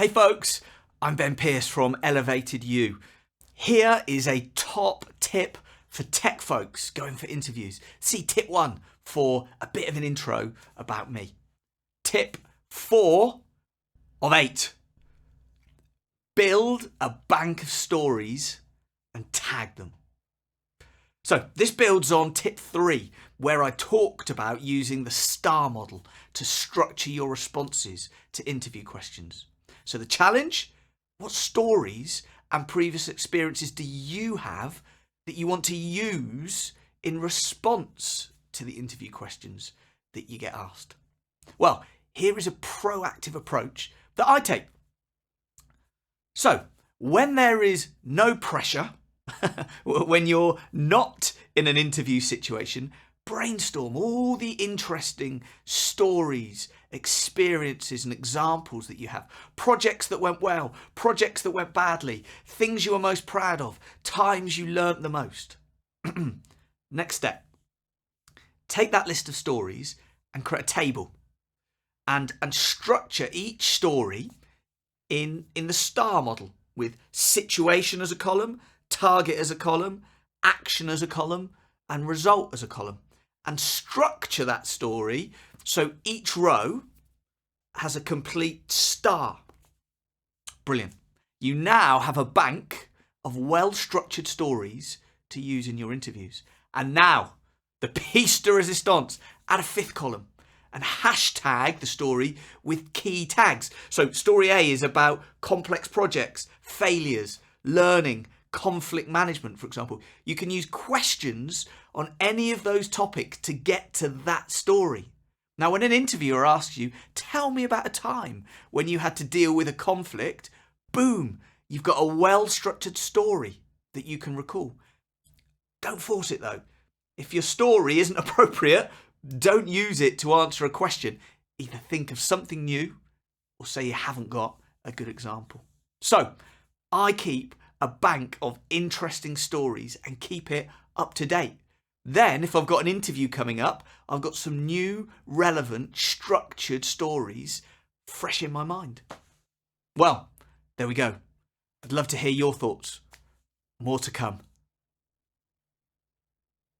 Hey folks, I'm Ben Pearce from Elevated You. Here is a top tip for tech folks going for interviews. See tip 1 for a bit of an intro about me. Tip 4 of 8. Build a bank of stories and tag them. So this builds on tip 3, where I talked about using the STAR model to structure your responses to interview questions. So the challenge: what stories and previous experiences do you have that you want to use in response to the interview questions that you get asked? Well, here is a proactive approach that I take. So when there is no pressure, when you're not in an interview situation, brainstorm all the interesting stories, experiences and examples that you have. Projects that went well, projects that went badly, things you were most proud of, times you learnt the most. Next step, take that list of stories and create a table and structure each story in the STAR model, with situation as a column, target as a column, action as a column, and result as a column. And structure that story so each row has a complete star. Brilliant. You now have a bank of well-structured stories to use in your interviews. And now, the piece de resistance, add a 5th column and hashtag the story with key tags. So story A is about complex projects, failures, learning, conflict management, for example. You can use questions on any of those topics to get to that story. Now, when an interviewer asks you, tell me about a time when you had to deal with a conflict, boom, you've got a well-structured story that you can recall. Don't force it though. If your story isn't appropriate, don't use it to answer a question. Either think of something new or say you haven't got a good example. So I keep a bank of interesting stories and keep it up to date. Then if I've got an interview coming up, I've got some new, relevant, structured stories fresh in my mind. Well, there we go. I'd love to hear your thoughts. More to come.